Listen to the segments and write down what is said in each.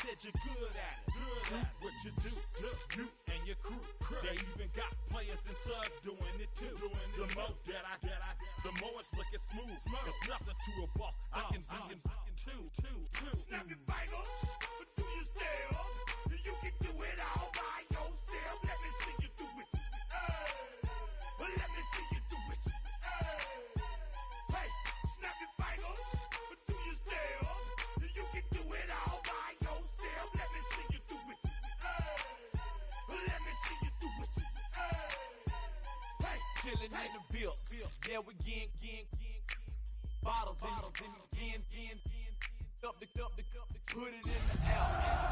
said you're good at it. Do what you do, you and your crew. They even got players and thugs doing it too. The more that I get, the more it's looking smooth. It's nothing to a boss. I can two. Snap your fingers, but do you still? You can do it all by yourself. Let me see you do it. Let me see you do it. Hey, snap your fingers, but do you still? You can do it all by yourself. Let me see you do it. Let me see you do it. Hey, chillin' in the bill. Yeah, we again. Bottles in again. Up the put it in the air.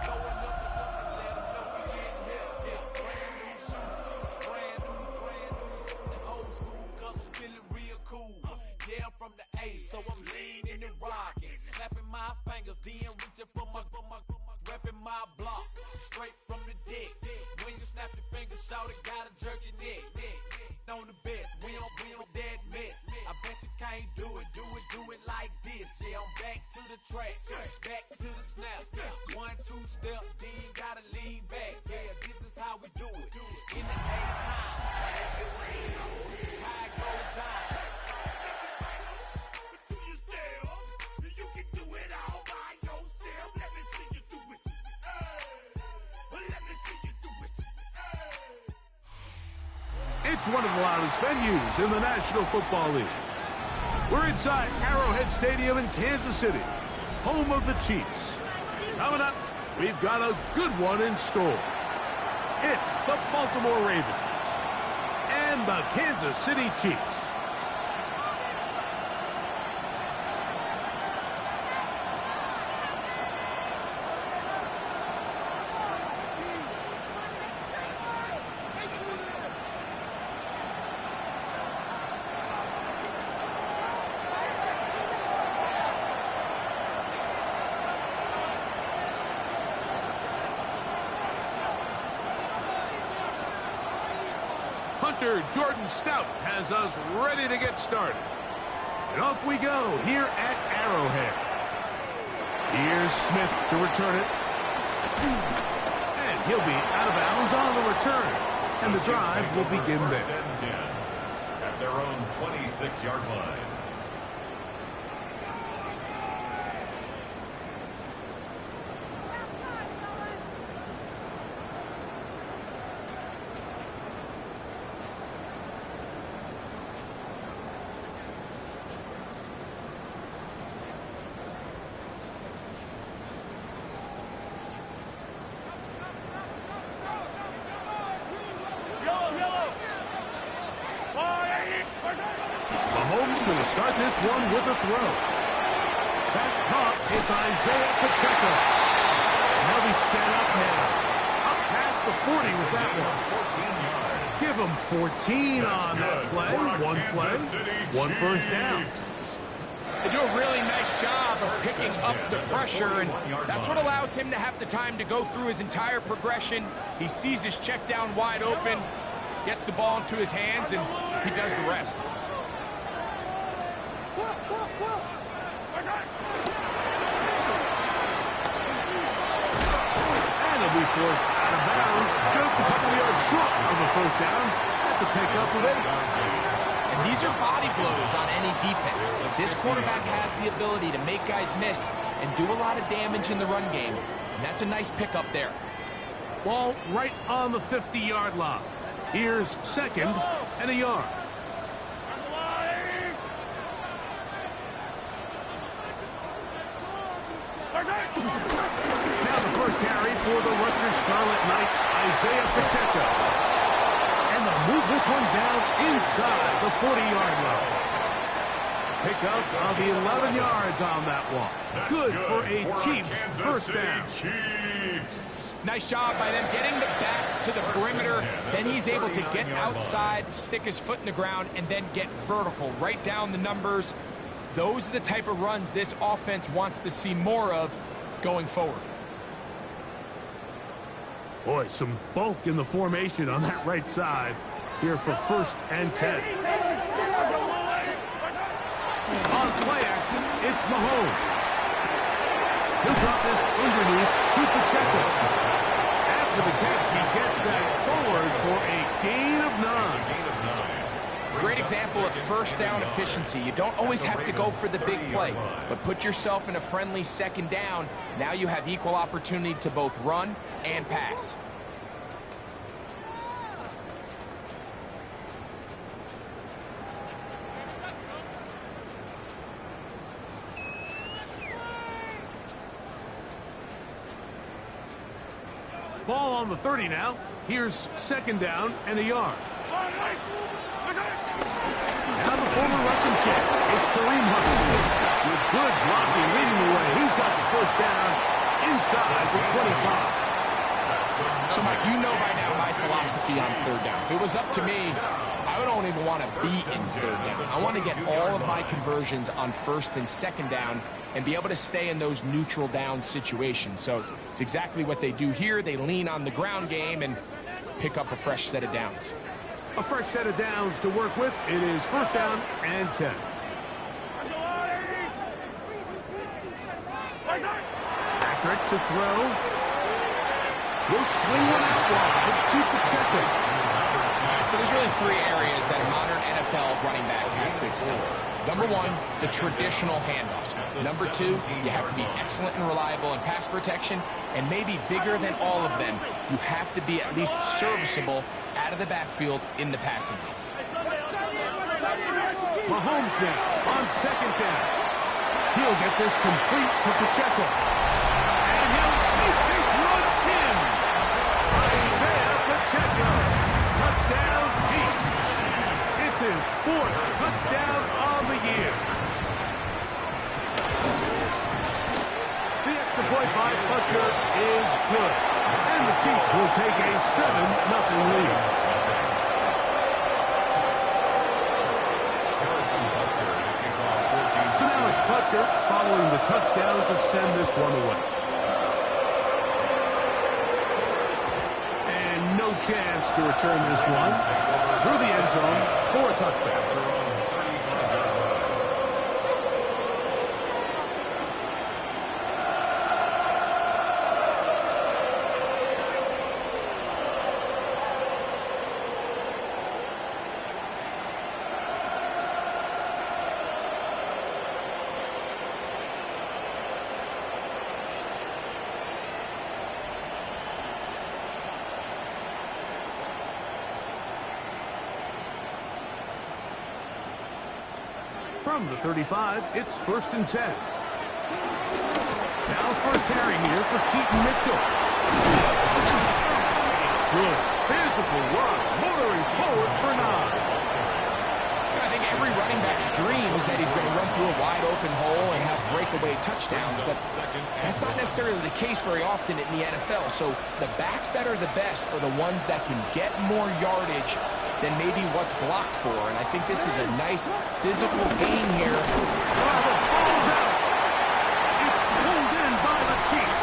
Going up and let them know we in here. Yeah, brand new shoes, brand new. The old school cause I'm feeling real cool. Yeah, I'm from the A, so I'm leaning and rocking. Snapping my fingers, then reaching for my repping my block. Straight from the dick. When you snap your fingers, shout it, gotta jerk your neck. On the best, we don't dead miss. I bet you can't do it like this. Yeah, I'm back to the track, back to the snap. 1, 2 step, then you gotta lean back. Yeah, this is how we do it. In the A-time, this is how it goes down. do you still? You can do it all by yourself. Let me see you do it. Let me see you do it. It's one of the loudest venues in the National Football League. We're inside Arrowhead Stadium in Kansas City, home of the Chiefs. Coming up, we've got a good one in store. It's the Baltimore Ravens and the Kansas City Chiefs. Punter Jordan Stout has us ready to get started. And off we go here at Arrowhead. Here's Smith to return it. And he'll be out of bounds on the return. And the drive will begin there. At their own 26-yard line. Mahomes going to start this one with a throw. That's caught. It's Isaiah Pacheco. They'll be set up now. Up past the 40 with that one. 14 yards. Give him 14 on that play. One play, one first down. They do a really nice job of picking up the pressure, and that's what allows him to have the time to go through his entire progression. He sees his check down wide open, gets the ball into his hands, and he does the rest. And he'll be forced out of bounds just a couple yards short of the first down. That's a pickup of 8. And these are body blows on any defense. But this quarterback has the ability to make guys miss and do a lot of damage in the run game. And that's a nice pickup there. Ball right on the 50-yard line. Here's second and a yard. Now the first carry for the Rutgers Scarlet Knight, Isaiah Pacheco. And they'll move this one down inside the 40-yard line. Pickups of 11 yards on that one. Good for a Chiefs first down. Chiefs. Nice job by them getting the back to the perimeter. Then he's able to get outside, stick his foot in the ground, and then get vertical. Right down the numbers. Those are the type of runs this offense wants to see more of going forward. Boy, some bulk in the formation on that right side here for 1st and 10. On play action, it's Mahomes. He'll drop this underneath to Pacheco. After the catch, he gets that forward for a gain of 9. Great example of first down efficiency. You don't always have to go for the big play, but put yourself in a friendly second down. Now you have equal opportunity to both run and pass. Ball on the 30 now. Here's second down and a yard. Now the former Russian check. It's Kareem Hunt. With good blocking leading the way. He's got the first down inside the 25. So, Mike, you know by now my philosophy on third down. If it was up to me, I don't even want to be in third down. I want to get all of my conversions on first and second down and be able to stay in those neutral down situations. So it's exactly what they do here. They lean on the ground game and pick up a fresh set of downs. A fresh set of downs to work with. It is first down and 10. Patrick to throw. He'll swing one out wide to Pacheco. So there's really three areas that a modern NFL running back has to excel. Number one, the traditional handoffs. Number two, you have to be excellent and reliable in pass protection. And maybe bigger than all of them, you have to be at least serviceable out of the backfield in the passing game. Mahomes now on second down. He'll get this complete to Pacheco. And he'll take this one in. Isaiah Pacheco. Touchdown, Chiefs. It's his fourth touchdown on the year. The extra point by Butker is good. And the Chiefs will take a 7-0 lead. So now it's Butker following the touchdown to send this one away. And no chance to return this one through the end zone for a touchdown. From the 35, it's first and 10. Now first carry here for Keaton Mitchell. Good physical run, motoring forward for 9. I think every running back's dream is that he's going to run through a wide open hole and have breakaway touchdowns, but that's not necessarily the case very often in the NFL. So the backs that are the best are the ones that can get more yardage than maybe what's blocked for. And I think this is a nice physical gain here. Oh, the ball's out. It's pulled in by the Chiefs.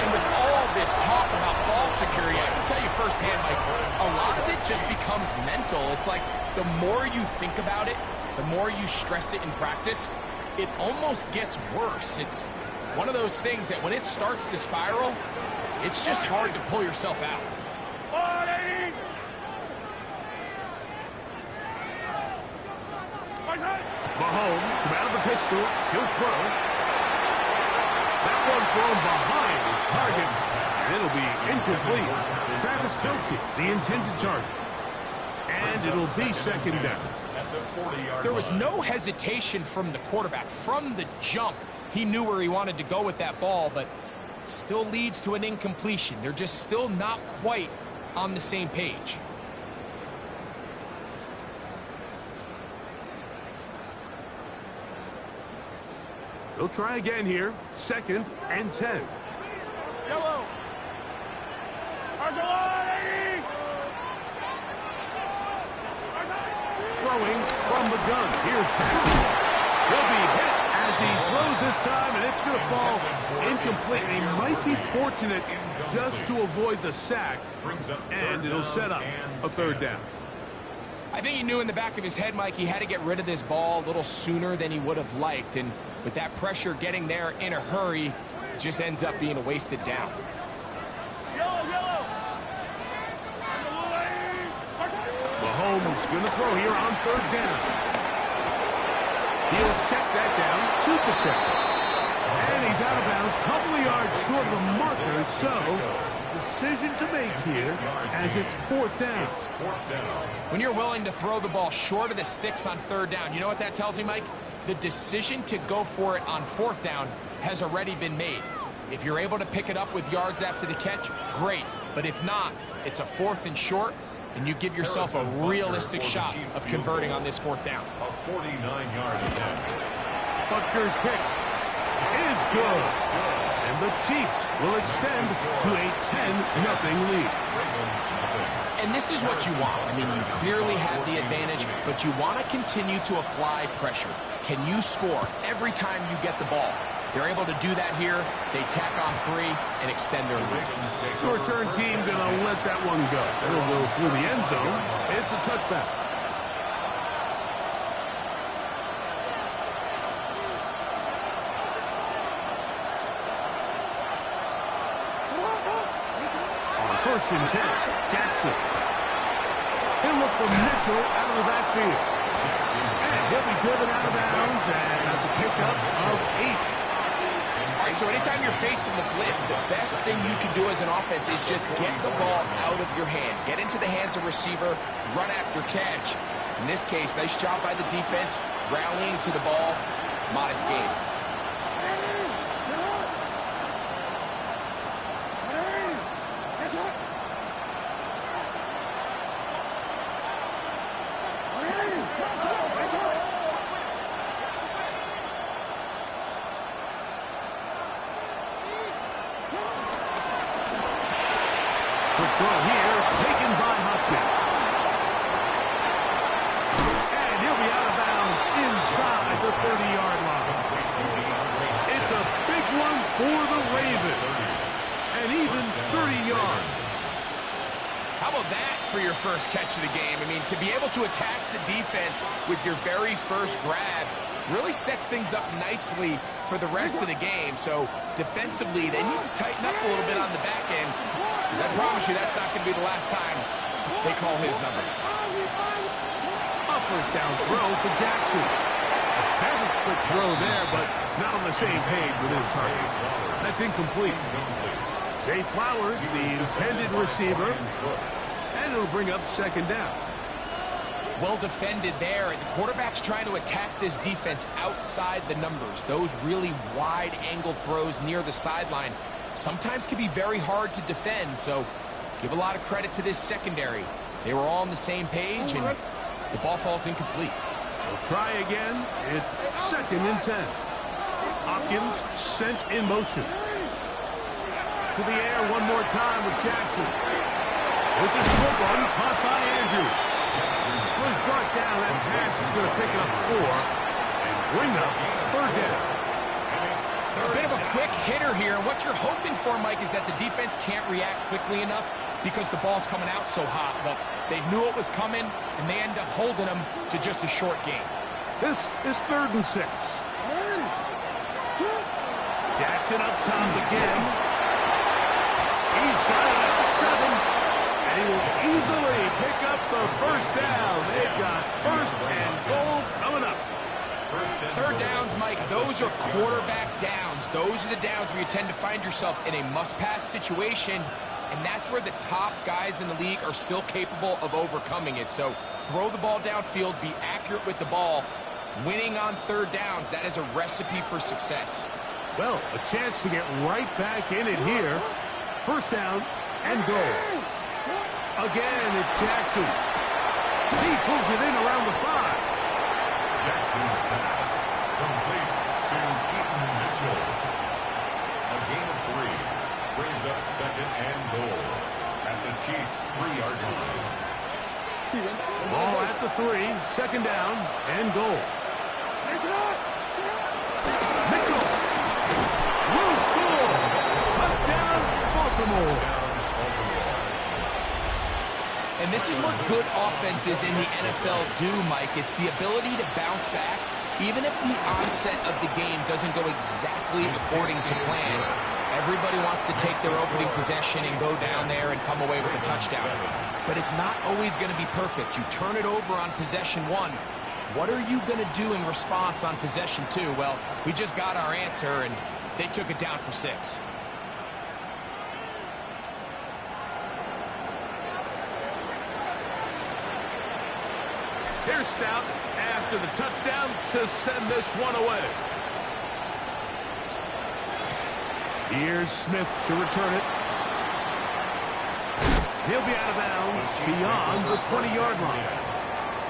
And with all this talk about ball security, I can tell you firsthand, Mike, a lot of it just becomes mental. It's like the more you think about it, the more you stress it in practice, it almost gets worse. It's one of those things that when it starts to spiral, it's just hard to pull yourself out. Mahomes from out of the pistol. He'll throw. That one thrown behind his target. And it'll be incomplete. Travis Kelce, the intended target. And it'll be second down. There was no hesitation from the quarterback. From the jump, he knew where he wanted to go with that ball, but it still leads to an incompletion. They're just still not quite on the same page. They'll try again here. Second and 10. Yellow. Throwing from the gun. Here's Patrick. He'll be hit as he throws this time, and it's going to fall incomplete. He might be fortunate just to avoid the sack, and it'll set up a third down. I think he knew in the back of his head, Mike, he had to get rid of this ball a little sooner than he would have liked. And With that pressure getting there in a hurry, it just ends up being a wasted down. Mahomes going to throw here on third down. He'll check that down to Pacheco. And he's out of bounds, couple of yards short of the marker, so decision to make here as it's fourth down. When you're willing to throw the ball short of the sticks on third down, you know what that tells you, Mike? The decision to go for it on fourth down has already been made. If you're able to pick it up with yards after the catch, great. But if not, it's a fourth and short, and you give yourself a realistic shot of converting on this fourth down. A 49-yard attempt. Butker's kick is good. And the Chiefs will extend to a 10-0 lead. And this is what you want. I mean, you clearly have the advantage, but you want to continue to apply pressure. Can you score every time you get the ball? They're able to do that here. They tack on 3 and extend their lead. The return team going to let that one go. It'll go through the end zone. It's a touchback. On 1st and 10, Jackson. He'll look for Mitchell out of the backfield. And he'll be driven out of bounds, and that's a pickup of 8. All right, so anytime you're facing the blitz, the best thing you can do as an offense is just get the ball out of your hand. Get into the hands of receiver, run after catch. In this case, nice job by the defense, rallying to the ball, modest gain. Throw here, taken by Hopkins. And he'll be out of bounds inside the 30-yard line. It's a big one for the Ravens. And even 30 yards. How about that for your first catch of the game? I mean, to be able to attack the defense with your very first grab really sets things up nicely for the rest of the game. So defensively, they need to tighten up a little bit on the back end. I promise you that's not going to be the last time they call his number. A first down throw for Jackson. A very quick throw there, but not on the same page with his target. That's incomplete. Zay Flowers, the intended receiver, and it'll bring up second down. Well defended there. The quarterback's trying to attack this defense outside the numbers. Those really wide angle throws near the sideline sometimes can be very hard to defend, so give a lot of credit to this secondary. They were all on the same page, and the ball falls incomplete. We'll try again. It's 2nd and 10. Hopkins sent in motion. To the air one more time with Jackson. It's a short one caught by Andrews. Was brought down. That pass is going to pick up 4 and bring up third down. A bit of a quick hitter here. What you're hoping for, Mike, is that the defense can't react quickly enough because the ball's coming out so hot. But they knew it was coming, and they end up holding them to just a short game. This is 3rd and 6. Jackson up top again. He's got it at 7. And he will easily pick up the first down. They've got 1st and goal coming up. Third downs, Mike, those are quarterback downs. Those are the downs where you tend to find yourself in a must-pass situation, and that's where the top guys in the league are still capable of overcoming it. So throw the ball downfield, be accurate with the ball. Winning on third downs, that is a recipe for success. Well, a chance to get right back in it here. First down and goal. Again, it's Jackson. He pulls it in around the 5. Jackson's pass complete to Keaton Mitchell. A gain of 3 brings up 2nd and goal at the Chiefs' 3-yard line. Ball at the 3, 2nd down and goal. Mitchell will score. Touchdown, Baltimore. And this is what good offenses in the NFL do, Mike. It's the ability to bounce back Even if the onset of the game doesn't go exactly according to plan, everybody wants to take their opening possession and go down there and come away with a touchdown. But it's not always going to be perfect. You turn it over on possession 1. What are you going to do in response on possession 2? Well, we just got our answer, and they took it down for 6. Here's Stout after the touchdown to send this one away. Here's Smith to return it. He'll be out of bounds beyond the 20-yard line.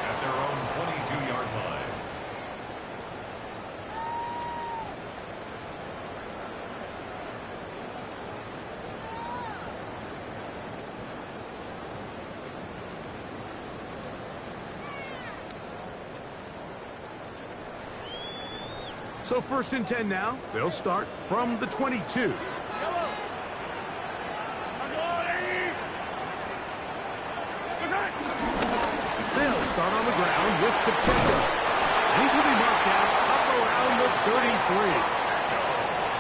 At their own 22-yard line. So 1st and 10 now. They'll start from the 22. They'll start on the ground with Pacheco. He's going to be marked out up around the 33.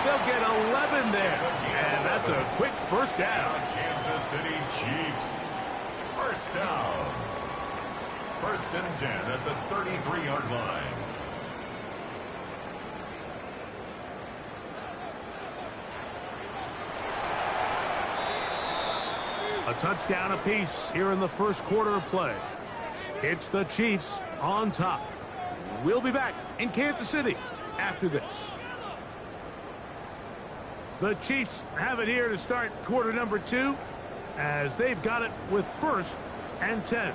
They'll get 11 there. And that's a quick first down. Kansas City Chiefs. First down. 1st and 10 at the 33-yard line. A touchdown apiece here in the first quarter of play. It's the Chiefs on top. We'll be back in Kansas City after this. The Chiefs have it here to start quarter number 2 as they've got it with 1st and 10.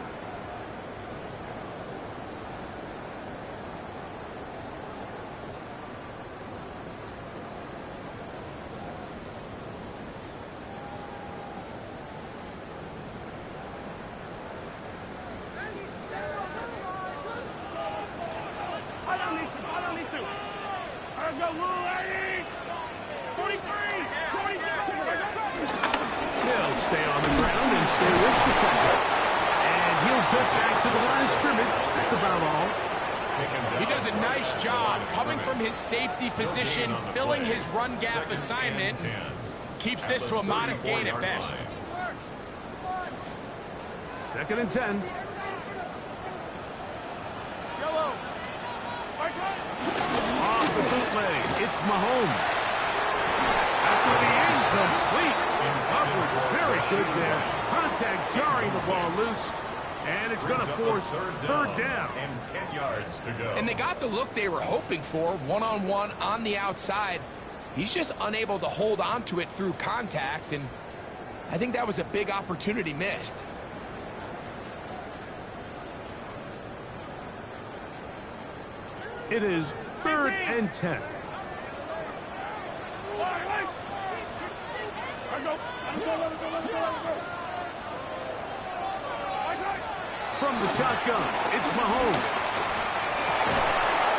Safety position, filling his run gap assignment, keeps this to a modest gain at best. 2nd and 10. Off the bootleg, it's Mahomes. That's going to be incomplete. Coverage very good there. Contact jarring the ball loose. And it's going to force third down. And 10 yards to go. And they got the look they were hoping for, one-on-one on the outside. He's just unable to hold on to it through contact, and I think that was a big opportunity missed. It is 3rd and 10. From the shotgun, it's Mahomes.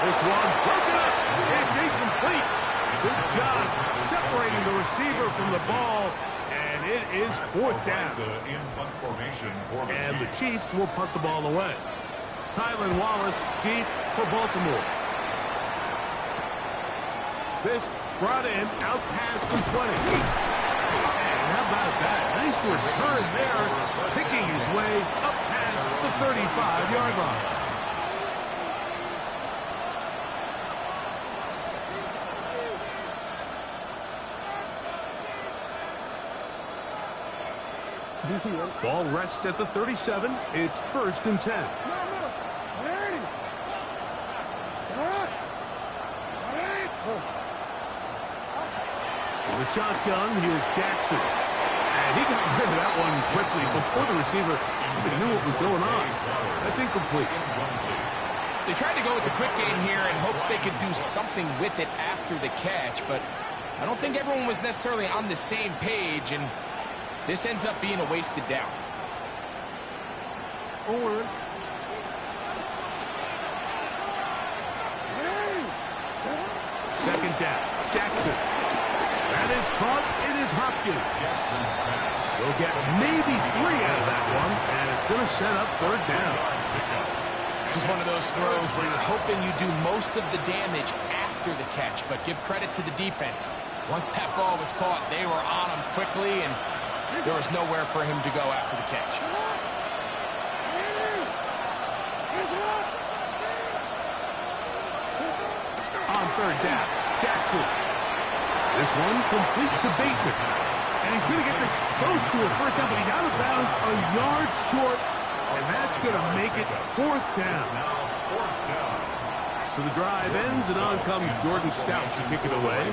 This one broken up. It's incomplete. Good job separating the receiver from the ball, and it is 4th down. And the Chiefs will punt the ball away. Tylan Wallace deep for Baltimore. This brought in out past the 20. And how about that? Nice return there, picking his way up past the 35-yard line. Ball rests at the 37. It's 1st and 10. The shotgun, here's Jackson. And he got rid of that one quickly before the receiver even knew what was going on. That's incomplete. They tried to go with the quick game here in hopes they could do something with it after the catch, but I don't think everyone was necessarily on the same page, and this ends up being a wasted down. Forward. Second down. Jackson. That is caught. It is Hopkins. They'll get maybe 3 out of that one, and it's going to set up 3rd down. This is one of those throws where you're hoping you do most of the damage after the catch, but give credit to the defense. Once that ball was caught, they were on him quickly, and there was nowhere for him to go after the catch. On third down, Jackson. This one complete to Bateman. And he's going to get this close to a first down, but he's out of bounds a yard short, and that's going to make it fourth down. So the drive ends, and on comes Jordan Stout to kick it away.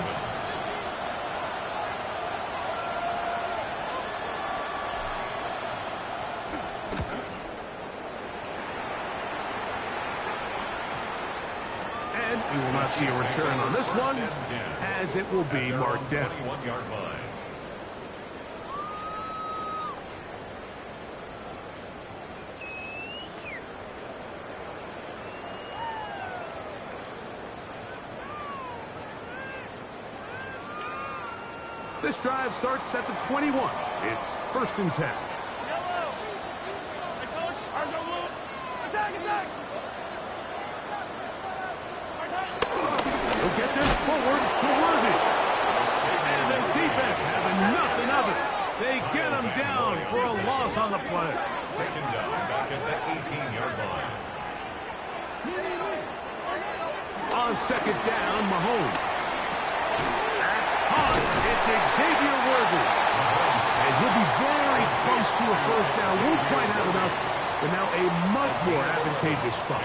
And we will not see a return on this one, as it will be marked down. This drive starts at the 21. It's 1st and 10. We'll get this forward to Worthy. And this defense having nothing of it. They get him down for a loss on the play. Taken down back at the 18-yard line. On 2nd down, Mahomes. It's Xavier Worthy. And he'll be very close to a first down. Won't quite have enough, but now a much more advantageous spot.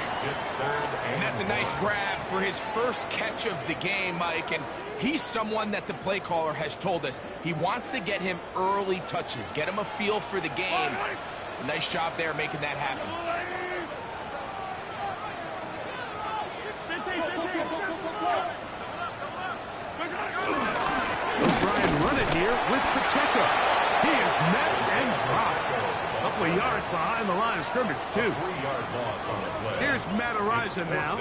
And that's a nice grab for his first catch of the game, Mike. And he's someone that the play caller has told us he wants to get him early touches, get him a feel for the game. A nice job there making that happen. Run it here with Pacheco. He is met and dropped. A couple of yards behind the line of scrimmage, too. 3-yard loss on the play. Here's Matt Araiza now,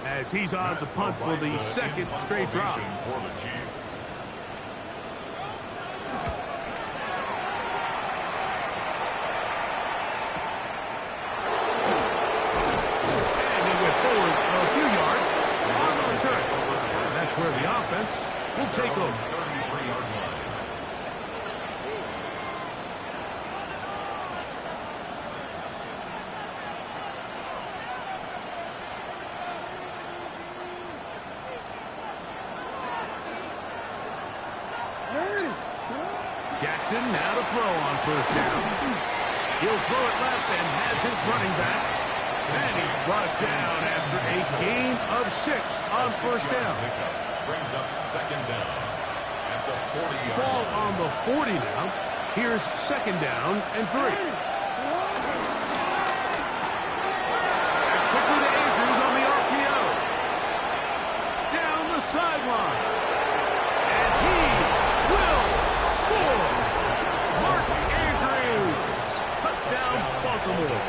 as he's on to punt for the second straight drop. For the Chiefs. And he went forward a few yards on the return. And that's where the offense will take over. Jackson now to throw on first down. He'll throw it left and has his running back. And he's brought down after a gain of 6 on first down. Brings up 2nd down at the 40-yard Ball line. on the 40 now. Here's 2nd down and 3. That's quickly to Andrews on the RPO. Down the sideline. And he will score. Mark Andrews. Touchdown, Baltimore.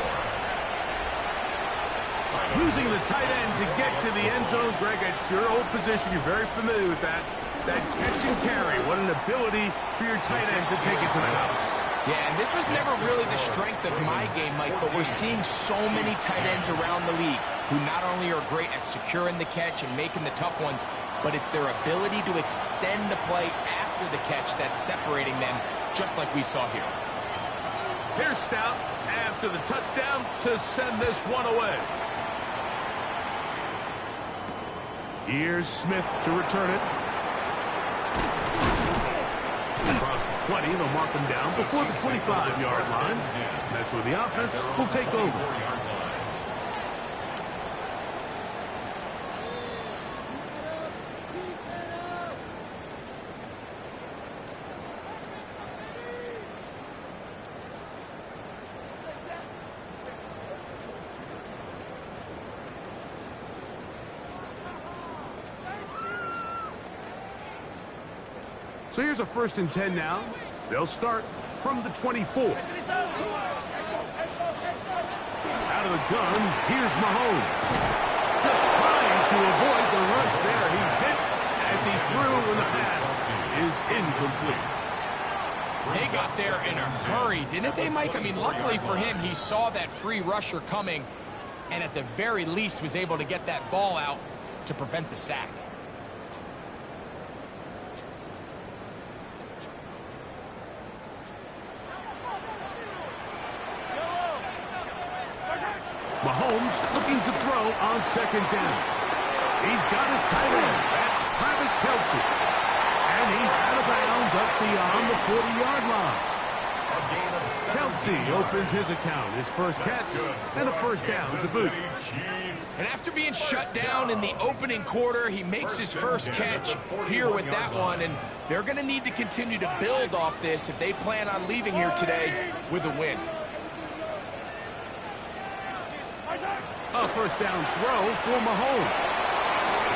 Using the tight end to get to the end zone. Greg, it's your old position. You're very familiar with that. That catch and carry. What an ability for your tight end to take it to the house. Yeah, and this was never really the strength of my game, Mike, but we're seeing so many tight ends around the league who not only are great at securing the catch and making the tough ones, but it's their ability to extend the play after the catch that's separating them, just like we saw here. Here's Stout after the touchdown to send this one away. Here's Smith to return it. Across the 20, they'll mark him down before the 25-yard line. That's where the offense will take over. So here's a 1st and 10 now. They'll start from the 24. Out of the gun, here's Mahomes. Just trying to avoid the rush there. He's hit as he threw when the pass is incomplete. They got there in a hurry, didn't they, Mike? I mean, luckily for him, he saw that free rusher coming. and at the very least was able to get that ball out to prevent the sack. Mahomes looking to throw on second down. He's got his tight end. That's Travis Kelce. And he's out of bounds up beyond the 40-yard line. Kelce opens his account, his first catch, and a first down to boot. And after being shut down in the opening quarter, he makes his first catch here with that one, and they're going to need to continue to build off this if they plan on leaving here today with a win. A first down throw for Mahomes.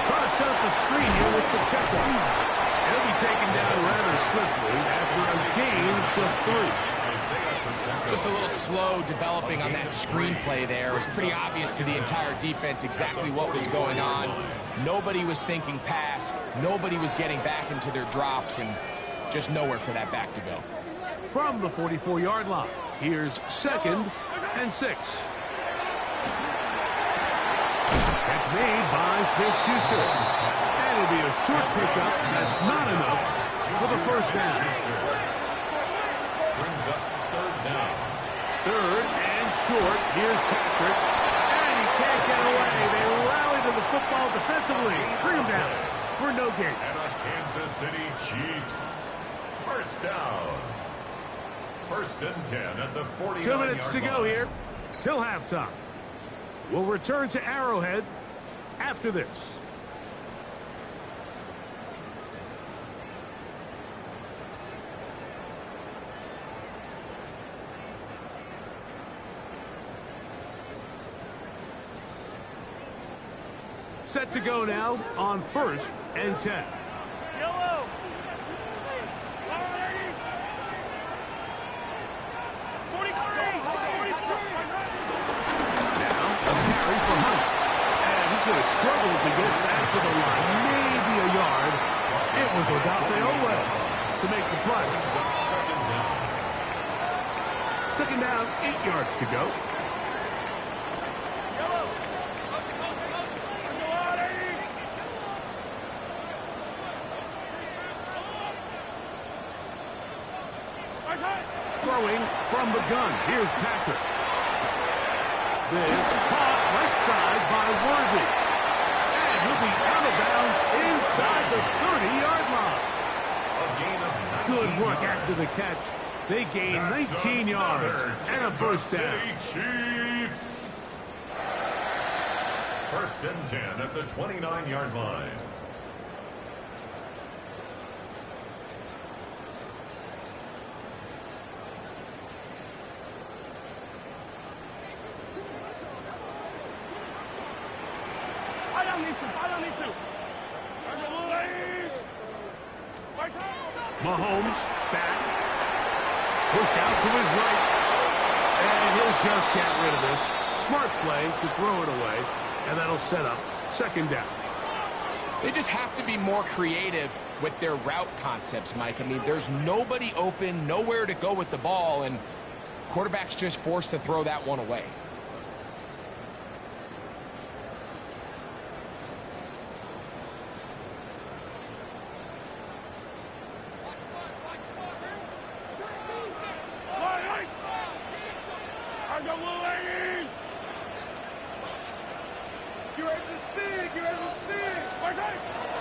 Trying to set up the screen here with Pacheco. He'll be taken down rather swiftly after a gain of just 3. Just a little slow developing on that screenplay there. It was pretty obvious to the entire defense exactly what was going on. Nobody was thinking pass. Nobody was getting back into their drops, and just nowhere for that back to go. From the 44-yard line, here's 2nd and 6. Catch made by Smith-Schuster. And it'll be a short pickup. That's not enough for the first down. Brings up 3rd down. 3rd and short. Here's Patrick. And he can't get away. They rally to the football defensively. Bring him down for no gain. And a Kansas City Chiefs. First down. 1st and 10 at the 49-yard line. 2 minutes to go here till halftime. We'll return to Arrowhead after this. Set to go now on 1st and 10. Yellow. Going to struggle to get back to the line, maybe a yard. It was Odafe Oweh to make the play. 2nd down, 8 yards to go. Throwing from the gun, here's Patrick. This caught right side by Worthy. And he'll be out of bounds inside the 30-yard line. Good work after the catch. They gain 19 yards and a first down. Chiefs. 1st and 10 at the 29-yard line. Mahomes back. Pushed out to his right. And he'll just get rid of this. Smart play to throw it away. And that'll set up 2nd down. They just have to be more creative with their route concepts, Mike. I mean, there's nobody open, nowhere to go with the ball, and quarterback's just forced to throw that one away.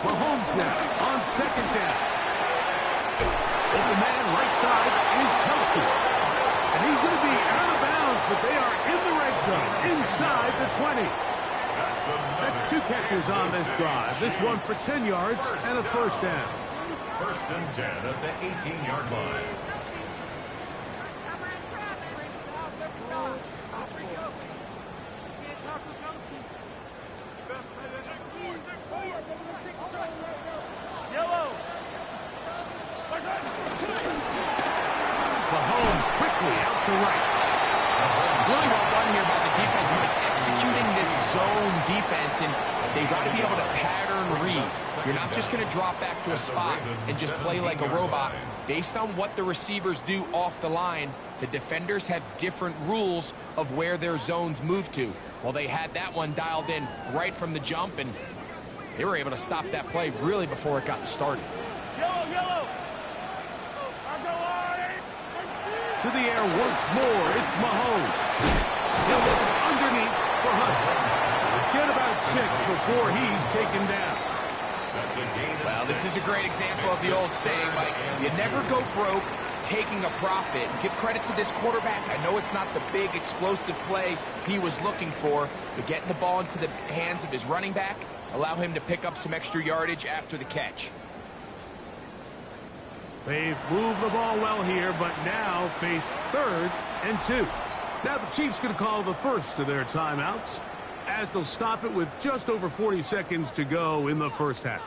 Mahomes now on 2nd down. Open man right side is Kelce. And he's going to be out of bounds, but they are in the red zone inside the 20. That's 2 catches on this drive. This one for 10 yards and a first down. 1st and 10 at the 18-yard line. Mahomes quickly out to right. Really well done here by the defense. executing this zone defense, and they've got to be able to pattern read. You're not just going to drop back to a spot and just play like a robot. Based on what the receivers do off the line, the defenders have different rules of where their zones move to. Well, they had that one dialed in right from the jump, and they were able to stop that play really before it got started. Yellow. To the air once more, it's Mahomes. He'll look underneath for Hunt. Get about 6 before he's taken down. Well, this is a great example of the old saying, Mike, you never go broke taking a profit. Give credit to this quarterback. I know it's not the big explosive play he was looking for, but getting the ball into the hands of his running back, allow him to pick up some extra yardage after the catch. They've moved the ball well here, but now face 3rd and 2. Now the Chiefs going to call the first of their timeouts, as they'll stop it with just over 40 seconds to go in the first half.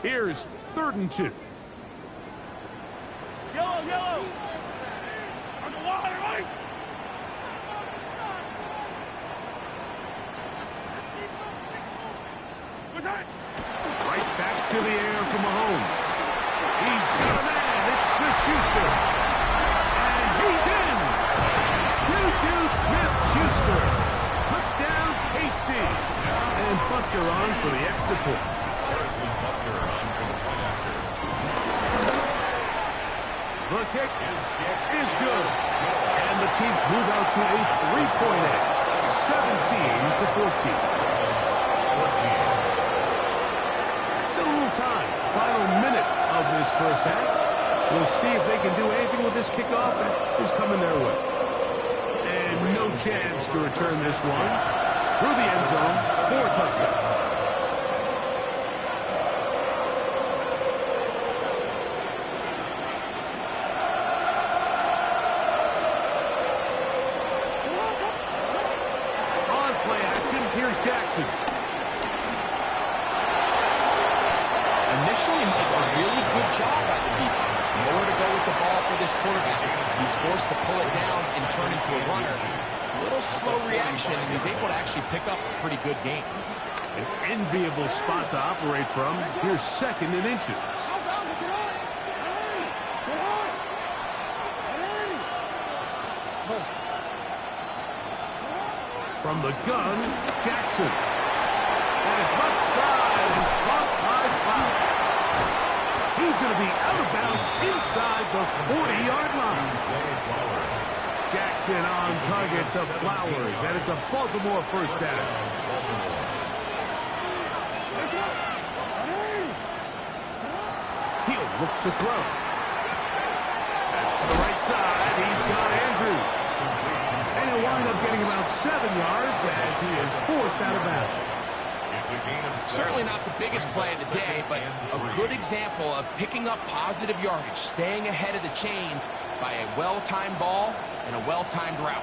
Here's 3rd and 2. Yellow. On the line, right? Right back to the air for Mahomes. He's got a man. It's Smith-Schuster. And he's in. Juju Smith-Schuster. Touchdown, KC. And Butker on for the extra point. Butker on for the point after. The kick is good. And the Chiefs move out to a 3-point edge, 17-14. Still a little time. Final minute of this first half. We'll see if they can do anything with this kickoff that is coming their way. And no chance to return this one. Through the end zone for a touchdown. Initially, Mike, a really good job by the defense. Nowhere to go with the ball for this quarterback. He's forced to pull it down and turn into a runner. A little slow reaction, and he's able to actually pick up a pretty good game. An enviable spot to operate from. Here's 2nd and inches. From the gun, Jackson. And it's left side and caught by Flowers. He's going to be out of bounds inside the 40-yard line. Jackson on target to Flowers, and it's a Baltimore first down. He'll look to throw. That's to the right side. He's got Andrews. And he'll wind up getting about 7 yards as he is forced out of bounds. Certainly not the biggest play of the day, but a good example of picking up positive yardage, staying ahead of the chains by a well-timed ball and a well-timed route.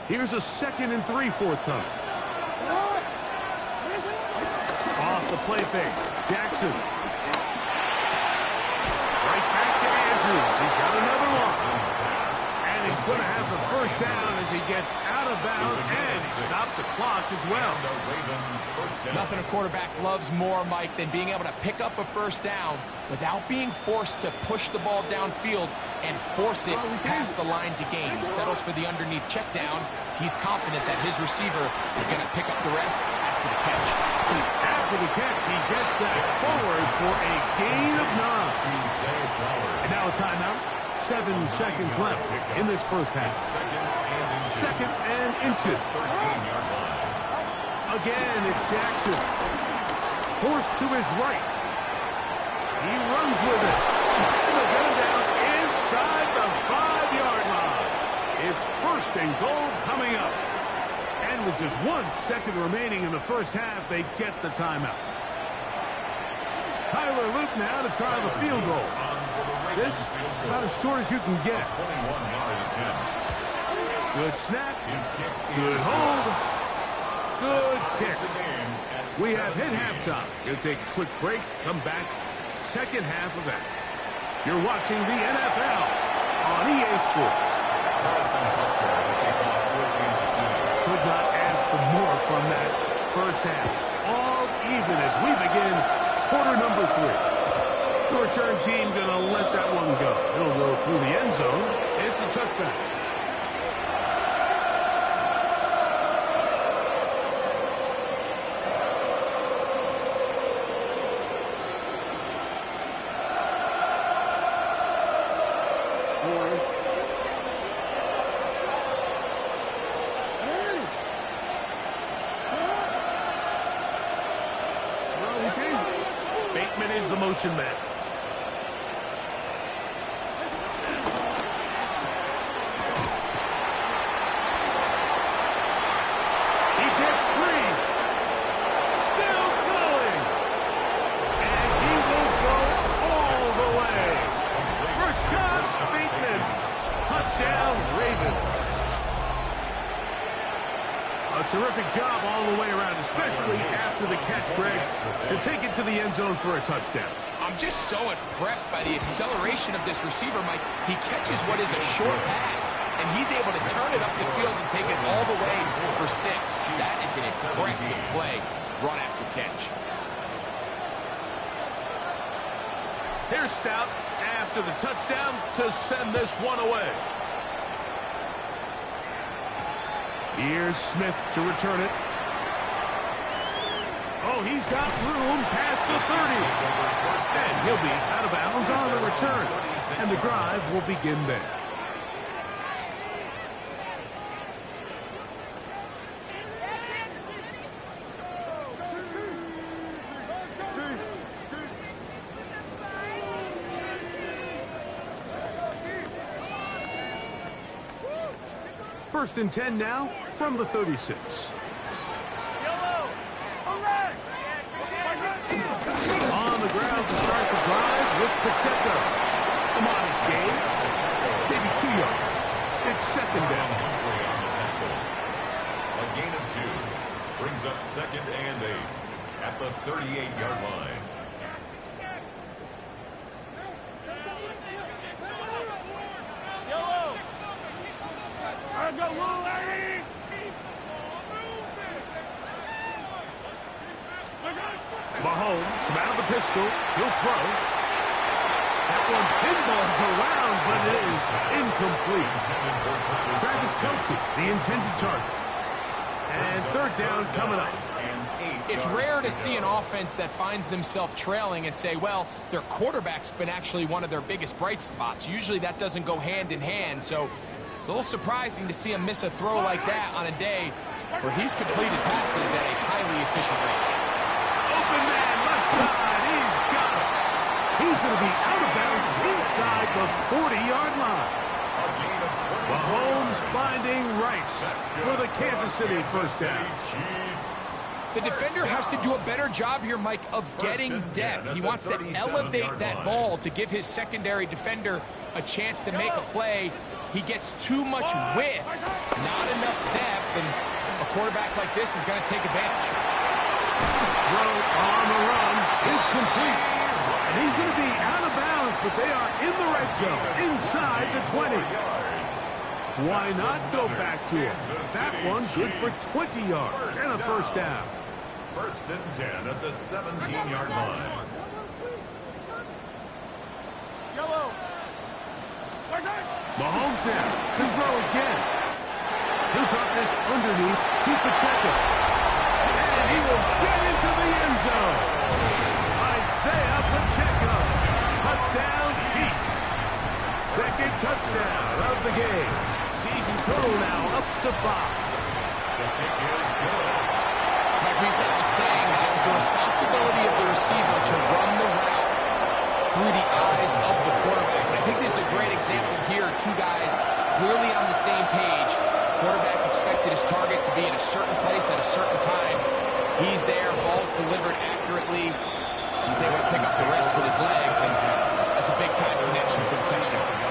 Here's a 2nd and 3 forthcoming. Off the play fake. Jackson. Right back to Andrews. He's got another one. And he's going to have the first down as he gets out of bounds and stops the clock as well. Nothing a quarterback loves more, Mike, than being able to pick up a first down without being forced to push the ball downfield and force it past the line to gain. He settles for the underneath check down. He's confident that his receiver is going to pick up the rest after the catch. After the catch, he gets that forward for a gain of 9. And now a timeout. 7 seconds left in this first half. 2nd and inches. Again, it's Jackson. Forced to his right. He runs with it. And they'll get him down inside the 5-yard line. It's 1st and goal coming up. And And with just 1 second remaining in the first half, they get the timeout. Tyler Luke now to try the field goal. This about as short as you can get. Good snap. Good hold. Good kick. We have hit halftime. Going to take a quick break. Come back. Second half of that. You're watching the NFL on EA Sports. Could not ask for more from that first half. All even as we begin quarter number 3. The return team going to let that one go. It'll go through the end zone. It's a touchback. Bateman is the motion man. He gets free. Still going. And he will go all the way. Rashad Bateman. Touchdown, Ravens. A terrific job all the way around, especially after the catch, Greg, to take it to the end zone for a touchdown. I'm just so impressed by the acceleration of this receiver, Mike. He catches what is a short pass, and he's able to turn it up the field and take it all the way for 6. That is an impressive play, run after catch. Here's Stout after the touchdown to send this one away. Here's Smith to return it. Oh, he's got room past the 30. And he'll be out of bounds on the return. And the drive will begin there. First and 10 now from the 36. On the ground to start the drive with Pacheco. A modest gain, maybe 2 yards. It's second down. A gain of 2 brings up second and 8 at the 38-yard line. Mahomes, from out of the pistol, he'll throw. That one pinballs around, but it is incomplete. Travis Kelce, the intended target. And third down coming up. It's rare to see an offense that finds themselves trailing and say, well, their quarterback's been actually one of their biggest bright spots. Usually that doesn't go hand in hand, so it's a little surprising to see him miss a throw like that on a day where he's completed passes at a highly efficient rate. Open man, left side, he's got it. He's going to be out of bounds inside the 40-yard line. Mahomes finding Rice for the Kansas City first down. The defender has to do a better job here, Mike, of getting depth. He wants to elevate that ball to give his secondary defender a chance to make a play. He gets too much width, not enough depth, and a quarterback like this is going to take advantage. Throw on the run is complete. And he's going to be out of bounds, but they are in the red zone, inside the 20. Why not go back to him? That one good for 20 yards and a first down. First and 10 at the 17-yard line. Mahomes now to throw again. He'll drop this underneath to Pacheco. And he will get into the end zone. Isaiah Pacheco. Touchdown Chiefs. Second touchdown of the game. Season total now up to 5. The kick is good. Mike Wiesnett was saying that it was the responsibility of the receiver to run the route through the eyes of the quarterback. And I think this is a great example here. Two guys clearly on the same page. Quarterback expected his target to be in a certain place at a certain time. He's there, ball's delivered accurately. He's able to pick up the rest with his legs, and that's a big-time connection for the touchdown.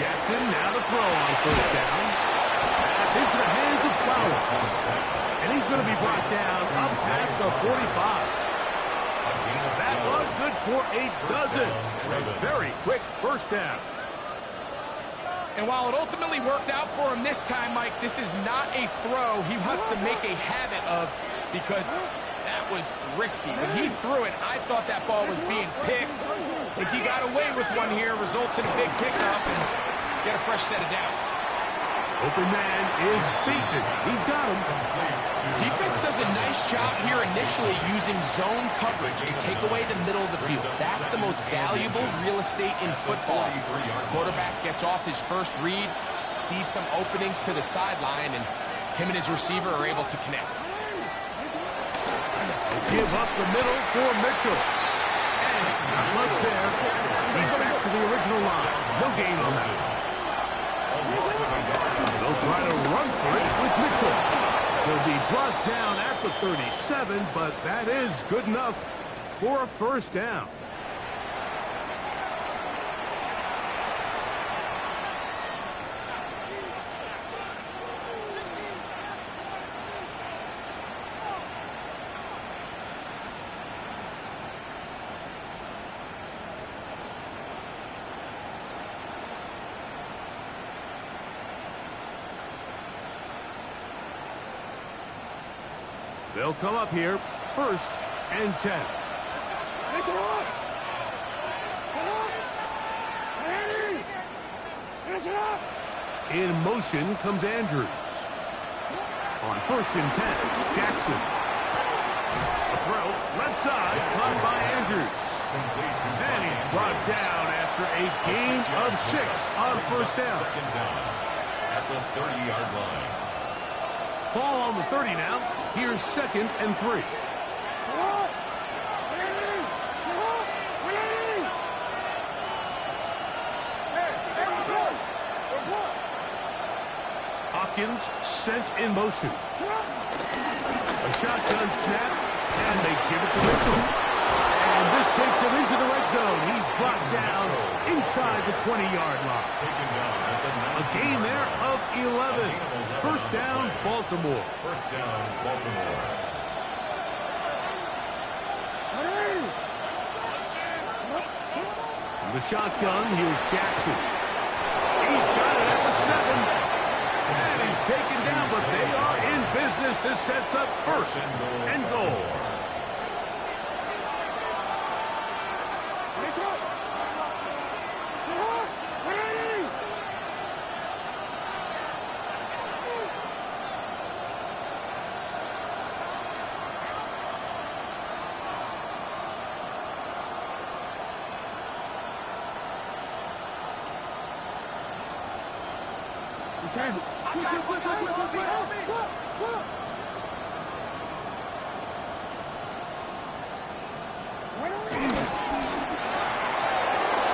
Jackson now to throw on first down. That's into the hands of Flowers. And he's going to be brought down up past the 45. That one good for a dozen. And a very quick first down. And while it ultimately worked out for him this time, Mike, this is not a throw he wants to make a habit of, because that was risky. When he threw it, I thought that ball was being picked. I think he got away with one here, results in a big pickup, and get a fresh set of downs. Open man is beaten. He's got him. Defense does a nice job here initially using zone coverage to take away the middle of the field. That's the most valuable real estate in football. Quarterback gets off his first read, sees some openings to the sideline, and him and his receiver are able to connect. Give up the middle for Mitchell. And not much there. He's back to the original line. No gain on that. They'll try to run for it with Mitchell. He'll be brought down at the 37, but that is good enough for a first down. They'll come up here, 1st and 10. In motion comes Andrews. On 1st and 10, Jackson. A throw, left side, caught by Andrews. And he's brought down after a gain of 6 on 1st down. At the 30-yard line. Ball on the 30 now. Here's 2nd and 3. Hopkins sent in motion. A shotgun snap, and they give it to Mitchell. And this takes him into the red zone. He's brought down inside the 20-yard line. A gain there of 11. 1st down, Baltimore. 1st down, Baltimore. The shotgun, here's Jackson. He's got it at the 7. And he's taken down, but they are in business. This sets up 1st and goal.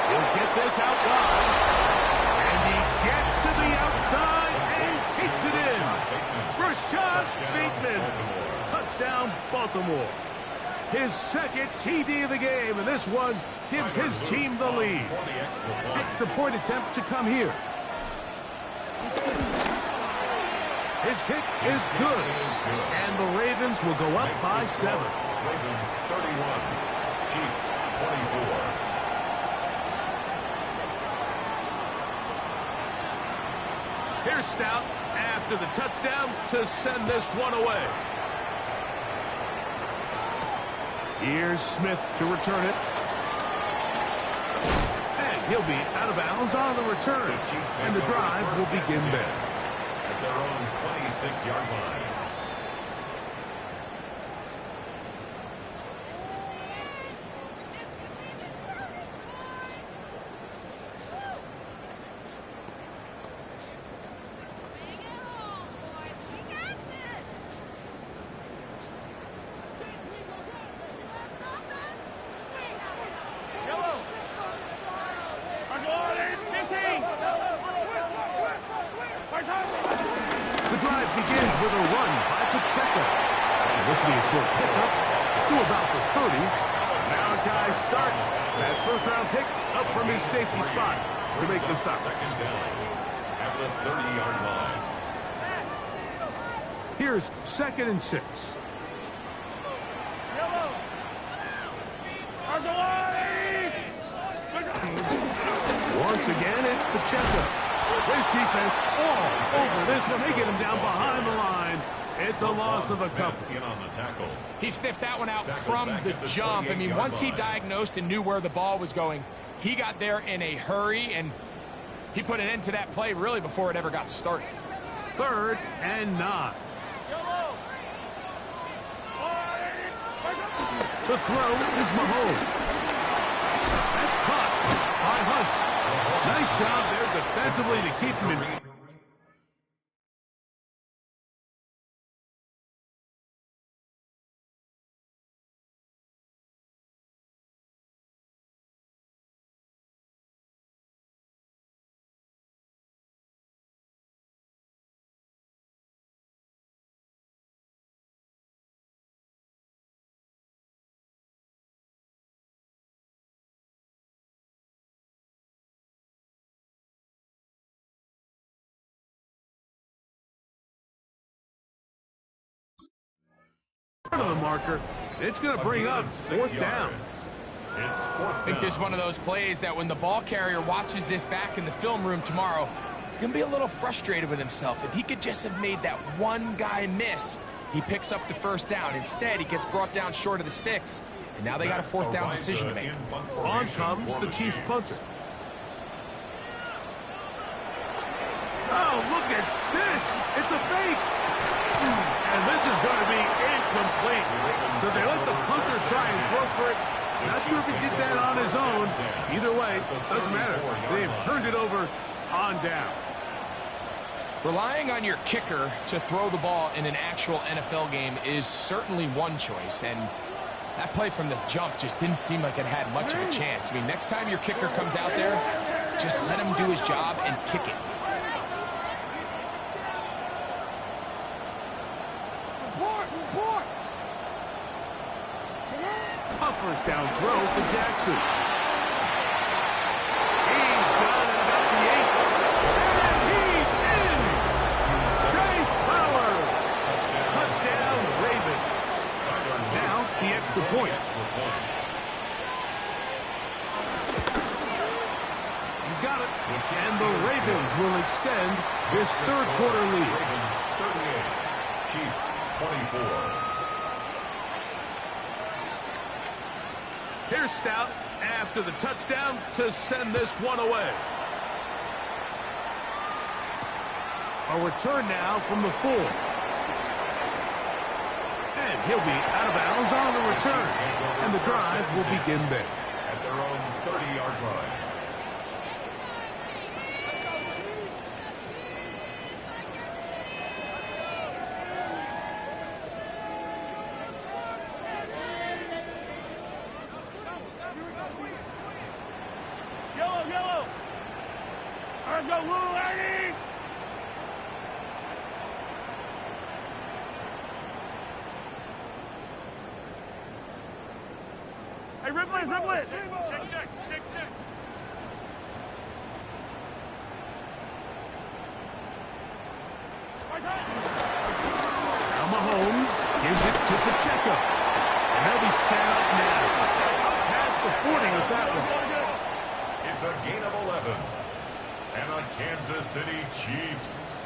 He'll get this out wide. And he gets to the outside and takes it in. Rashad Bateman. Touchdown, Baltimore. His 2nd TD of the game, and this one gives his team the lead. Extra point attempt to come here. His kick is good, and the Ravens will go up by 7. Ravens 31, Chiefs 24. Here's Stout after the touchdown to send this one away. Here's Smith to return it. And he'll be out of bounds on the return. And the drive will begin there. At their own 26-yard line. be a short pickup to about the 30. Now a guy starts that first-round pick up from his safety spot to make the stop. Second down at the 30-yard line. Here's 2nd and 6. Once again, it's Pacheco. His defense all over this one. They get him down behind the line. It's a loss of a couple. In on the tackle. He sniffed that one out from the jump. I mean, once he diagnosed and knew where the ball was going, he got there in a hurry, and he put an end to that play really before it ever got started. 3rd and 9. The throw is Mahomes. That's caught by Hunt. Nice job there defensively to keep him in. Of the marker, it's going to bring up 4th down. It's 4th I think this is one of those plays that when the ball carrier watches this back in the film room tomorrow, he's going to be a little frustrated with himself. If he could just have made that one guy miss, he picks up the 1st down. Instead, he gets brought down short of the sticks, and now they got a 4th down decision to make. On comes the Chiefs punter. Oh, look at this! It's a fake! And this is going to be incomplete. So they let the punter try and throw for it. Not sure if he did that on his own. Either way, doesn't matter. They've turned it over on down. Relying on your kicker to throw the ball in an actual NFL game is certainly one choice, and that play from the jump just didn't seem like it had much of a chance. I mean, next time your kicker comes out there, just let him do his job and kick it. First down throw for Jackson. He's got it about the 8. And he's in! Trey Fowler! Touchdown, Ravens. Now, the extra point. He's got it. And the Ravens will extend this 3rd quarter lead. Ravens 38, Chiefs 24. Here's Stout after the touchdown to send this one away. A return now from the 4. And he'll be out of bounds on the return. And the drive will begin there. At their own 30-yard line. Hey, Ripley! Check. Now Mahomes gives it to Pacheco. And they'll be set up now. Past the 40 with that one. It's a gain of 11. And the Kansas City Chiefs.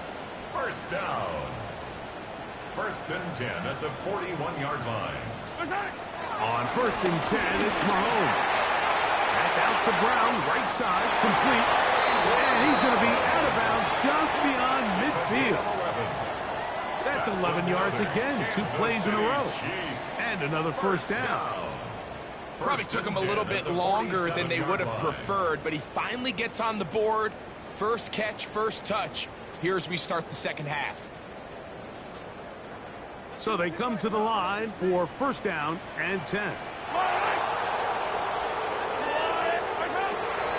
First down. 1st and 10 at the 41-yard line. On 1st and 10, it's Mahomes. That's out to Brown, right side, complete. And he's going to be out of bounds just beyond midfield. That's 11 yards again, 2 plays in a row. And another 1st down. Probably took him a little bit longer than they would have preferred, but he finally gets on the board. First catch, first touch. Here as we start the 2nd half. So they come to the line for 1st down and 10.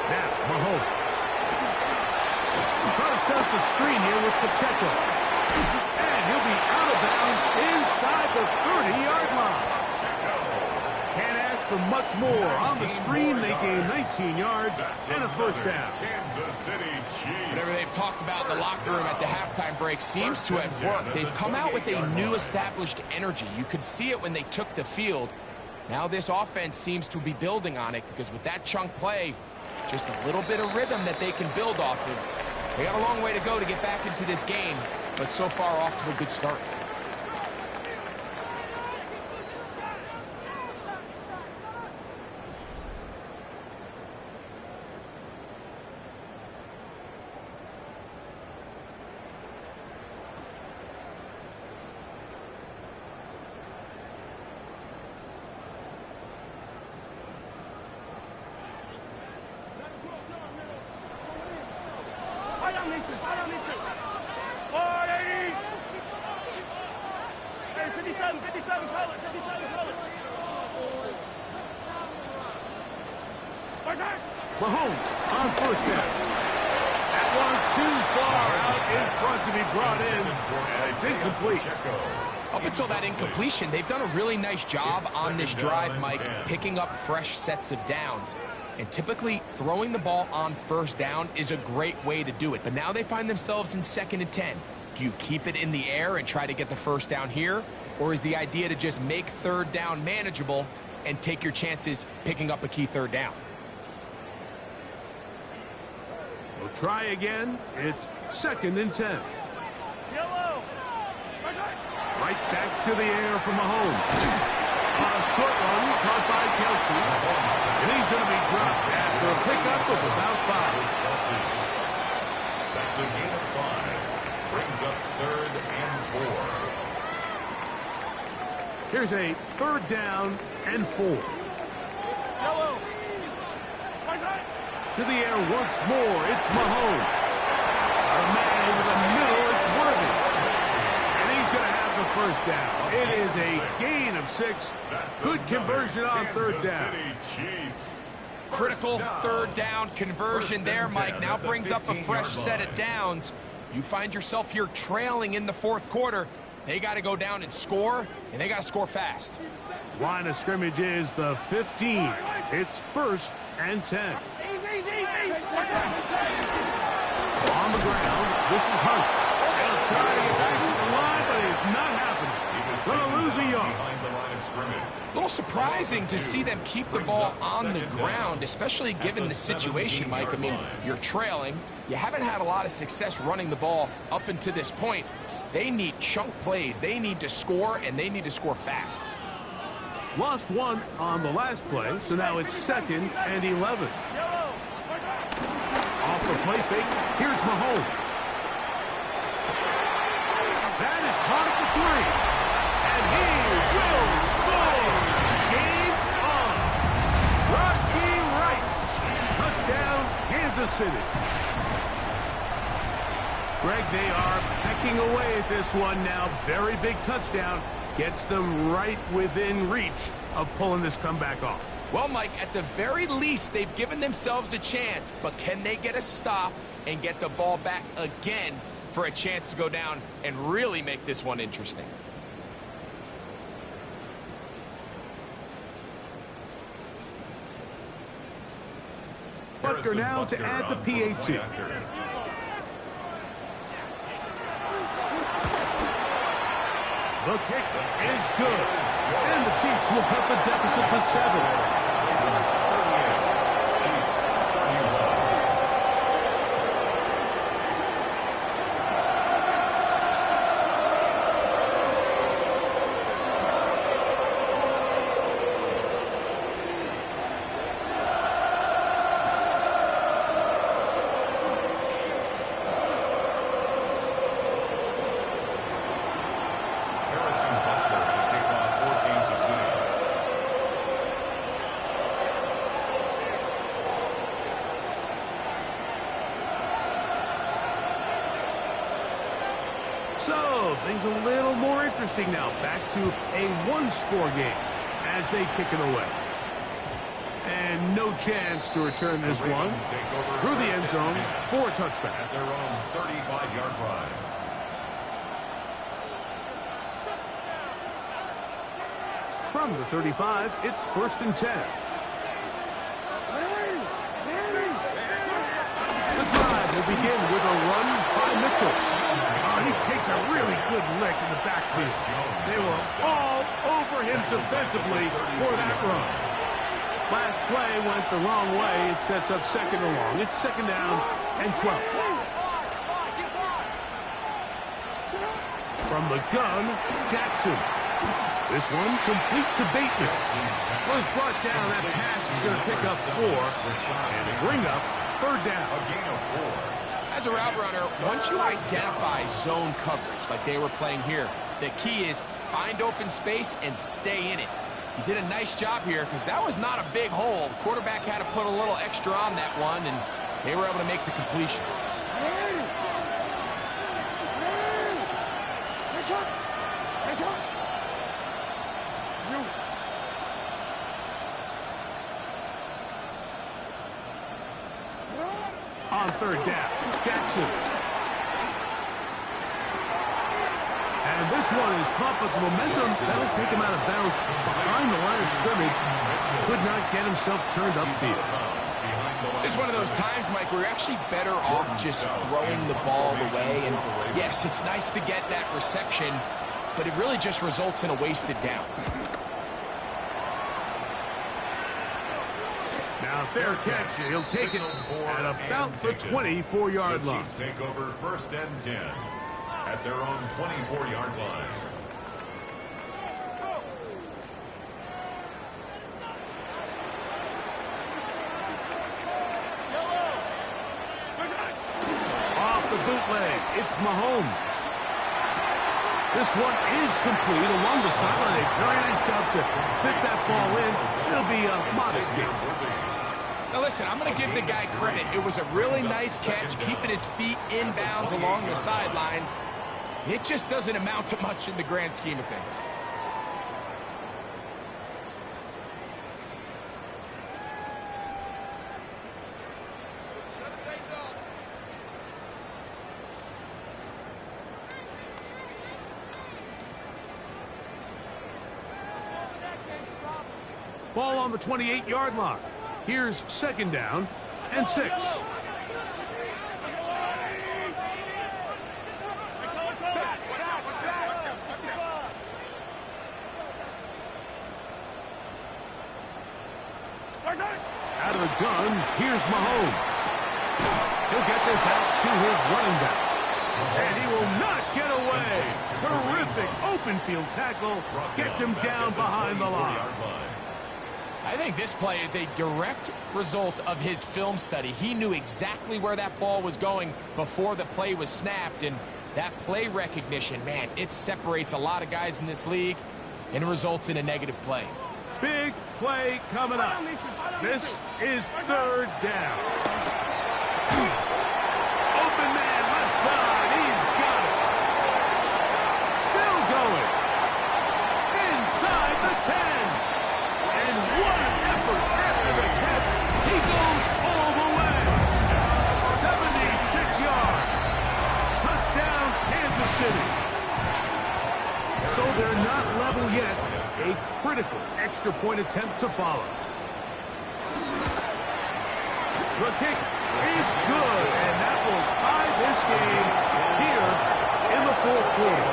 Now, Mahomes. Trying to set up the screen here with Pacheco. And he'll be out of bounds inside the 30-yard line. Can't ask for much more. On the screen, they gain 19 yards and a first down. Kansas City Chiefs. Whatever they've talked about in the locker room at the halftime break seems to have worked. They've come out with a new established energy. You could see it when they took the field. Now this offense seems to be building on it because with that chunk play, just a little bit of rhythm that they can build off of. They got a long way to go to get back into this game, but so far off to a good start. Mahomes on first down. That one too far out in front to be brought in. And it's incomplete. Up until that incompletion, they've done a really nice job on this drive, Mike, picking up fresh sets of downs. And typically, throwing the ball on first down is a great way to do it. But now they find themselves in 2nd and 10. Do you keep it in the air and try to get the first down here? Or is the idea to just make third down manageable and take your chances picking up a key third down? We'll try again. It's 2nd and 10. Right back to the air from Mahomes. A short one caught by Kelsey. And he's going to be dropped after a pickup of about 5. That's a gain of 5. Brings up 3rd and 4. Here's a 3rd down and 4. To the air once more. It's Mahomes. A man over the middle. It's Worthy. And he's going to have the first down. It is a gain of 6. Good conversion on 3rd down. Critical 3rd down conversion there, Mike. Now brings up a fresh set of downs. You find yourself here trailing in the 4th quarter. They got to go down and score, and they got to score fast. Line of scrimmage is the 15. It's 1st and 10. On the ground, this is Hunt. They'll try to get back to the line, but it's not happening. Going to lose a yard. A little surprising to see them keep the ball on the ground, especially given the situation, Mike. I mean, you're trailing. You haven't had a lot of success running the ball up until this point. They need chunk plays. They need to score, and they need to score fast. Lost one on the last play, so now it's 2nd and 11. Off the play fake, here's Mahomes. That is caught at the 3. And he will score. Game on. Rocky Rice. Touchdown, Kansas City. Greg, they are pecking away at this one now. Very big touchdown. Gets them right within reach of pulling this comeback off. Well, Mike, at the very least, they've given themselves a chance, but can they get a stop and get the ball back again for a chance to go down and really make this one interesting? Butker now to add the PAT. The kick is good. And the Chiefs will cut the deficit to 7. So, things a little more interesting now. Back to a one-score game as they kick it away. And no chance to return this one through the end zone for a touchback. At their own 35-yard line. From the 35, it's 1st and 10. The drive will begin with a run by Mitchell. He takes a really good lick in the backfield. They were all over him defensively for that run. Last play went the wrong way. It sets up 2nd and long. It's 2nd down and 12. From the gun, Jackson. This one complete to Bateman. Was brought down. That pass is going to pick up 4 and bring up 3rd down. A gain of 4. As a route runner, once you identify zone coverage like they were playing here, the key is find open space and stay in it. He did a nice job here because that was not a big hole. The quarterback had to put a little extra on that one, and they were able to make the completion. On 3rd down, Jackson. And this one is caught, but the momentum, that'll take him out of bounds behind the line of scrimmage. Could not get himself turned upfield. It's one of those times, Mike, where you're actually better off just throwing the ball away. And yes, it's nice to get that reception, but it really just results in a wasted down. Now, fair catch. He'll take it at about the 24-yard line. The Chiefs take over 1st and 10 at their own 24-yard line. Off the bootleg, it's Mahomes. This one is complete along the sideline. A very nice job to fit that ball in. It'll be a modest gain. Now listen, I'm going to give the guy credit. It was a really nice catch, keeping his feet inbounds along the sidelines. It just doesn't amount to much in the grand scheme of things. Ball on the 28-yard line. Here's 2nd down and 6. Out of the gun, here's Mahomes. He'll get this out to his running back. And he will not get away. Terrific open field tackle. Gets him down behind the line. I think this play is a direct result of his film study. He knew exactly where that ball was going before the play was snapped, and that play recognition, man, it separates a lot of guys in this league and results in a negative play. Big play coming up. This is 3rd down. Open man, left side. He's got it. Still going. Inside the 10. And what an effort after the catch. He goes all the way. 76 yards. Touchdown, Kansas City. So they're not level yet. A critical extra point attempt to follow. The kick is good, and that will tie this game here in the 4th quarter.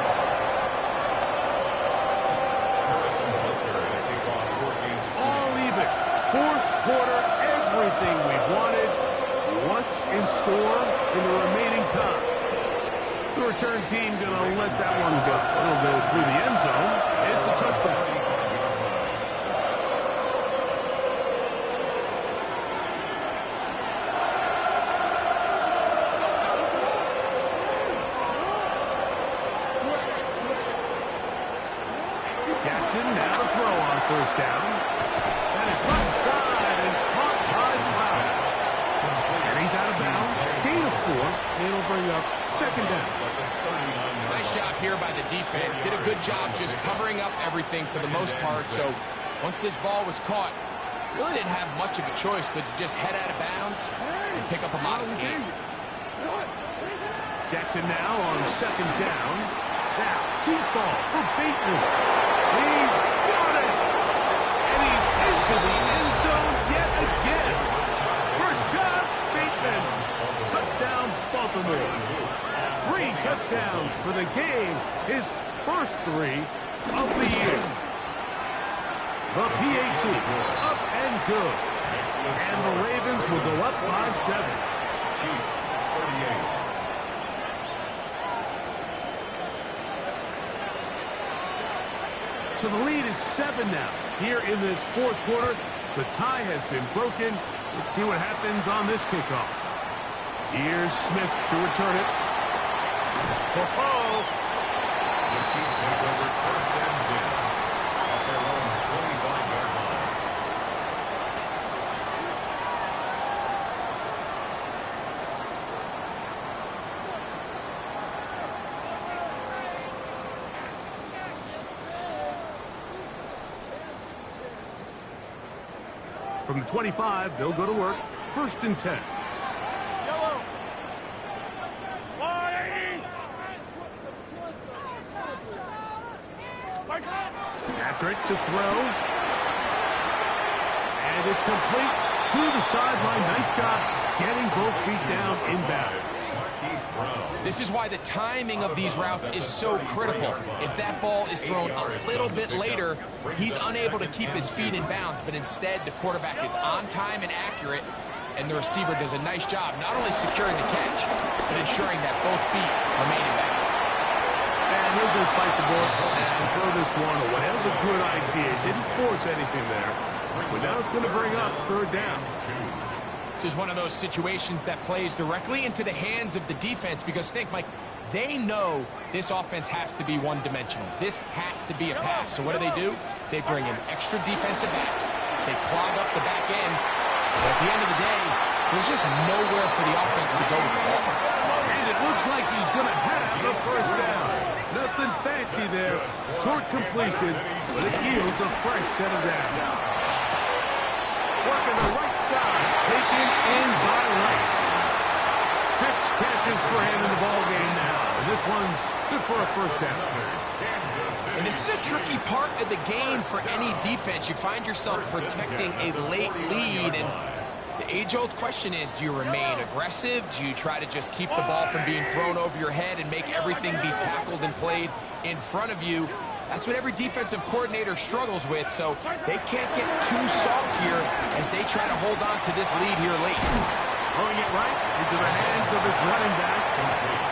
All even. 4th quarter, everything we've wanted. What's in store in the remaining time? The return team going to let that one go. It'll go through the end zone. It's a touchdown. Jackson now to throw on 1st down. And it's left side and caught by Flowers. And he's out of bounds. Gain of 4. And it'll bring up 2nd down. Nice job here by the defense. Did a good job just covering up everything for the most part. So once this ball was caught, really didn't have much of a choice but to just head out of bounds and pick up a modest gain. Jackson now on 2nd down. Now, deep ball for Bateman. He's got it! And he's into the end zone yet again. Rashad Bateman. Touchdown, Baltimore. 3 touchdowns for the game. His first 3 of the year. The PAT up and good. And the Ravens will go up by 7. Chiefs 38. So the lead is 7 now. Here in this fourth quarter, the tie has been broken. Let's see what happens on this kickoff. Here's Smith to return it. Oh, The Chiefs take over first and 10 at their own 25-yard line. from the 25, they'll go to work. First and 10. Patrick to throw. And it's complete to the sideline. Nice job getting both feet down inbounds. This is why the timing of these routes is so critical. If that ball is thrown a little bit later, he's unable to keep his feet in bounds, but instead the quarterback is on time and accurate, and the receiver does a nice job not only securing the catch, but ensuring that both feet remain in bounds. And he'll just bite the ball and throw this one away. That was a good idea. Didn't force anything there. But now it's going to bring up third down. This is one of those situations that plays directly into the hands of the defense because think, Mike, they know this offense has to be one-dimensional. This has to be a pass. So what do? They bring in extra defensive backs. They clog up the back end. But at the end of the day, there's just nowhere for the offense to go with the ball. And it looks like he's going to have the first down. Nothing fancy there. Short completion, but it yields a fresh set of downs. Working the right side, taken in by Rice. 6 catches for him in the ballgame now. And this one's good for a first down. And this is a tricky part of the game for any defense. You find yourself protecting a late lead, and the age-old question is, do you remain aggressive? Do you try to just keep the ball from being thrown over your head and make everything be tackled and played in front of you? That's what every defensive coordinator struggles with, so they can't get too soft here as they try to hold on to this lead here late. Throwing it right into the hands of his running back.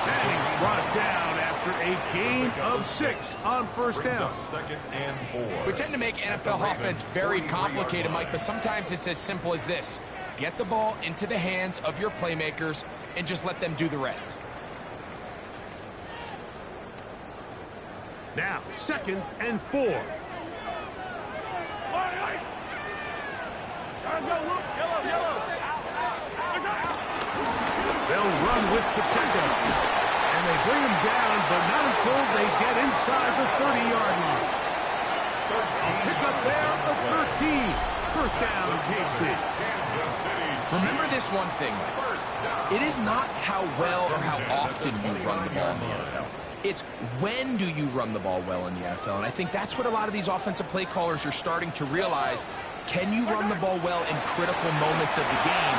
And he's brought down after a gain of 6 on first down. Second and 4. We tend to make NFL offense very complicated, Mike, but sometimes it's as simple as this. Get the ball into the hands of your playmakers and just let them do the rest. Now, second and 4. They'll run with Pacheco. And they bring him down, but not until they get inside the 30-yard line. Pick up there of 13. First down, KC. Remember this one thing, Mike. It is not how well or how often you run the ball in the NFL. It's when do you run the ball well in the NFL, and I think that's what a lot of these offensive play callers are starting to realize. Can you run the ball well in critical moments of the game?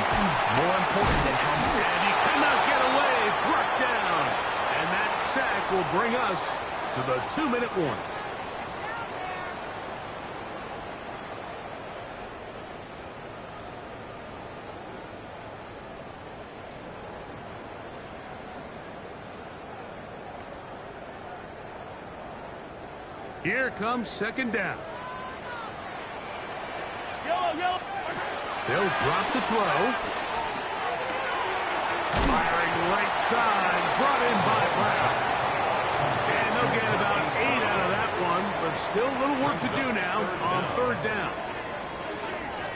More important than how many. And he cannot get away, brought down. And that sack will bring us to the 2-minute warning. Here comes second down. They'll drop to throw. Firing right side, brought in by Brown. And they'll get about 8 out of that one, but still a little work to do now on third down.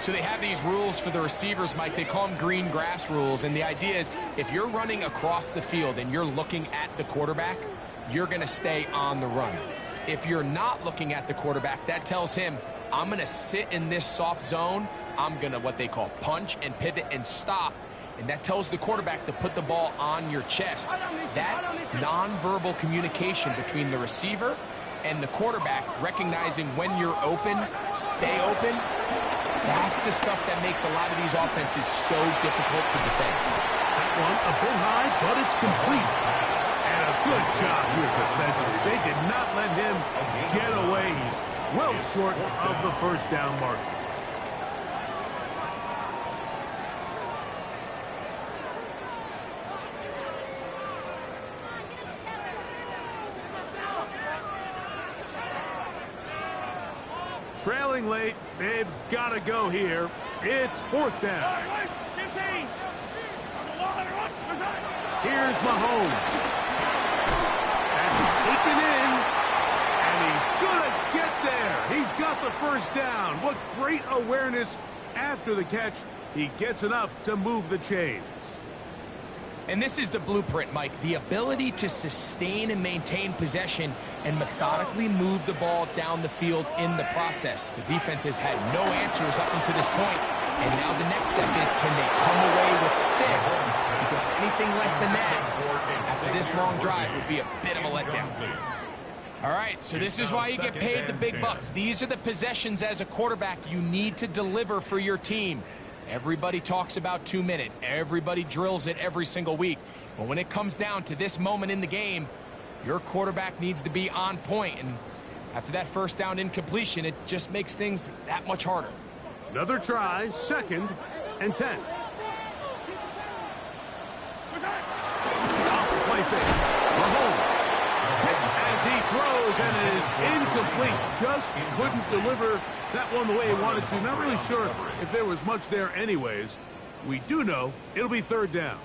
So they have these rules for the receivers, Mike. They call them green grass rules, and the idea is if you're running across the field and you're looking at the quarterback, you're going to stay on the run. If you're not looking at the quarterback, that tells him, I'm going to sit in this soft zone. I'm going to what they call punch and pivot and stop. And that tells the quarterback to put the ball on your chest. That nonverbal communication between the receiver and the quarterback recognizing when you're open, stay open, that's the stuff that makes a lot of these offenses so difficult to defend. That one a bit high, but it's complete. And a good job here defensively. They did not let him get away. He's well short of the first down mark. Trailing late, they've got to go here. It's fourth down. Here's Mahomes. That's taken in, and he's going to get there. He's got the first down. What great awareness after the catch. He gets enough to move the chains. And this is the blueprint, Mike. The ability to sustain and maintain possession and methodically move the ball down the field in the process. The defense has had no answers up until this point, and now the next step is, can they come away with 6? Because anything less than that, after this long drive, would be a bit of a letdown. All right, so this is why you get paid the big bucks. These are the possessions as a quarterback you need to deliver for your team. Everybody talks about 2 minute. Everybody drills it every single week. But when it comes down to this moment in the game, your quarterback needs to be on point. And after that first down incompletion, it just makes things that much harder. Another try, 2nd and 10. Off the play fake. Mahomes. As he throws, and it is incomplete. Just couldn't deliver that one the way he wanted to. Not really sure if there was much there anyways. We do know it'll be 3rd down.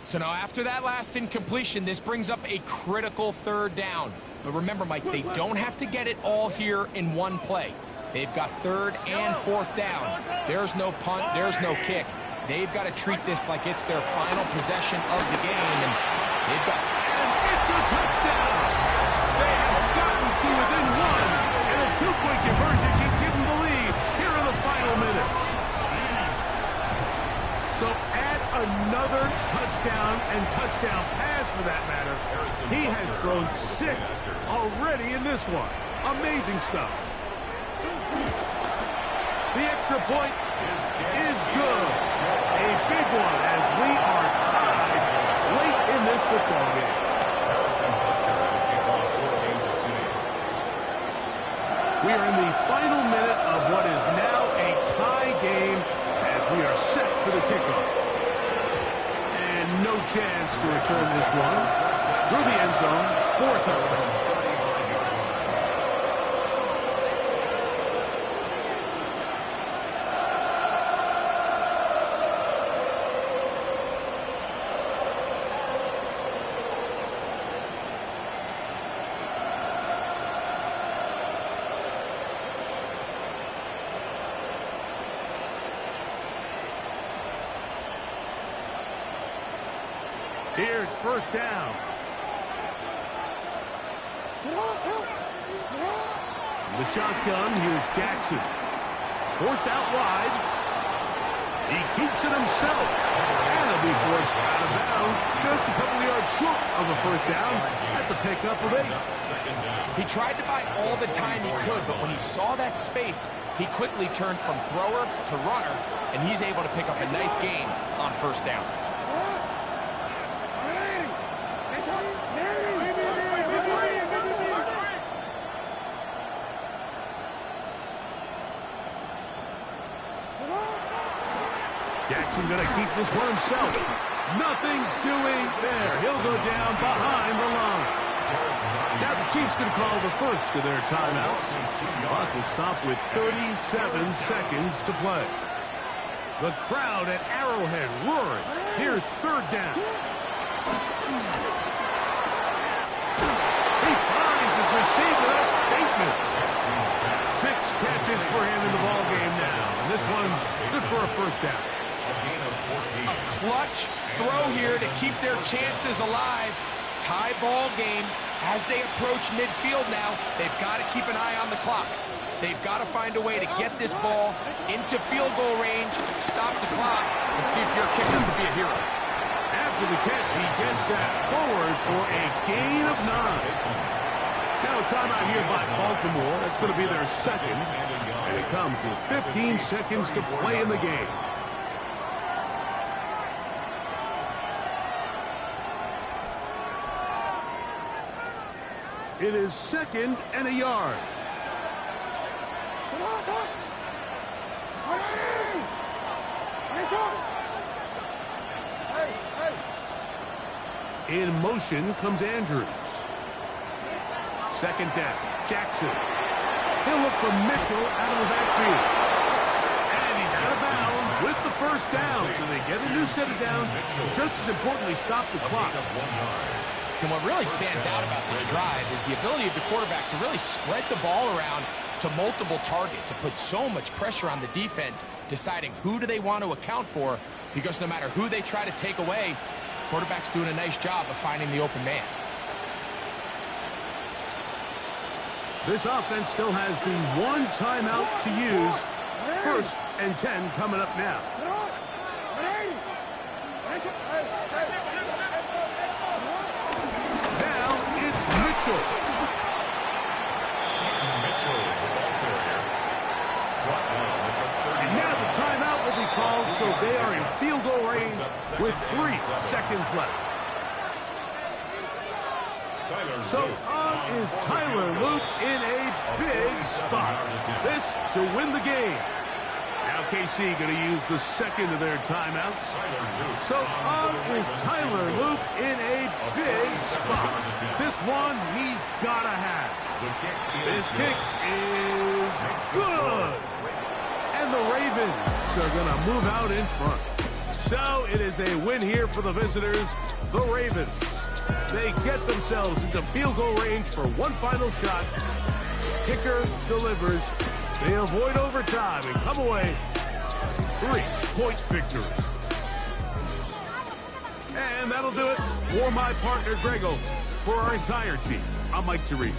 So now after that last incompletion, this brings up a critical 3rd down. But remember, Mike, they don't have to get it all here in one play. They've got 3rd and 4th down. There's no punt, there's no kick. They've got to treat this like it's their final possession of the game, and they've got... And it's a touchdown! They have gotten to within 1, and a 2-point conversion can give them the lead here in the final minute. So add another touchdown and touchdown pass for that matter. He has thrown 6 already in this one. Amazing stuff. The extra point is good. A big one as we are tied late in this football game. We are in the final minute of what is now a tie game as we are set for the kickoff. And no chance to return this one through the end zone for a touchdown. Here's first down. The shotgun, here's Jackson. Forced out wide. He keeps it himself. And he'll be forced out of bounds. Just a couple of yards short of a first down. That's a pickup of 8. He tried to buy all the time he could, but when he saw that space, he quickly turned from thrower to runner, and he's able to pick up a nice gain on first down. Jackson going to keep this one himself. Nothing doing there. He'll go down behind the line. Now the Chiefs going to call the first of their timeouts. Clock will stop with 37 seconds to play. The crowd at Arrowhead roaring. Here's third down. He finds his receiver. That's Bateman. 6 catches for him in the ballgame now. And this one's good for a first down. A clutch throw here to keep their chances alive. Tie ball game. As they approach midfield now, they've got to keep an eye on the clock. They've got to find a way to get this ball into field goal range, stop the clock, and see if your kicker can be a hero. After the catch, he gets that forward for a gain of 9. Now a timeout here by Baltimore. That's going to be their second. And it comes with 15 seconds to play in the game. It is 2nd and a yard. In motion comes Andrews. 2nd down. Jackson. He'll look for Mitchell out of the backfield. And he's out of bounds with the first down. So they get a new set of downs. Just as importantly, stop the clock. And what really stands out about this drive is the ability of the quarterback to really spread the ball around to multiple targets. It puts so much pressure on the defense, deciding who do they want to account for, because no matter who they try to take away, quarterback's doing a nice job of finding the open man. This offense still has the one timeout to use. 1st and 10 coming up now. Now it's Mitchell. And now the timeout will be called, so they are in field goal range with 3 seconds left. So on is Tyler Loop in a big spot. This to win the game. Now KC going to use the second of their timeouts. So on is Tyler Loop in a big spot. This one he's got to have. This kick is good. And the Ravens are going to move out in front. So it is a win here for the visitors, the Ravens. They get themselves into field goal range for one final shot. Kicker delivers. They avoid overtime and come away 3-point victory. And that'll do it for my partner Greg Olson. For our entire team, I'm Mike Tirico.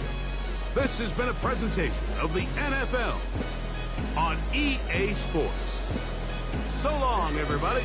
This has been a presentation of the NFL on EA Sports. So long, everybody.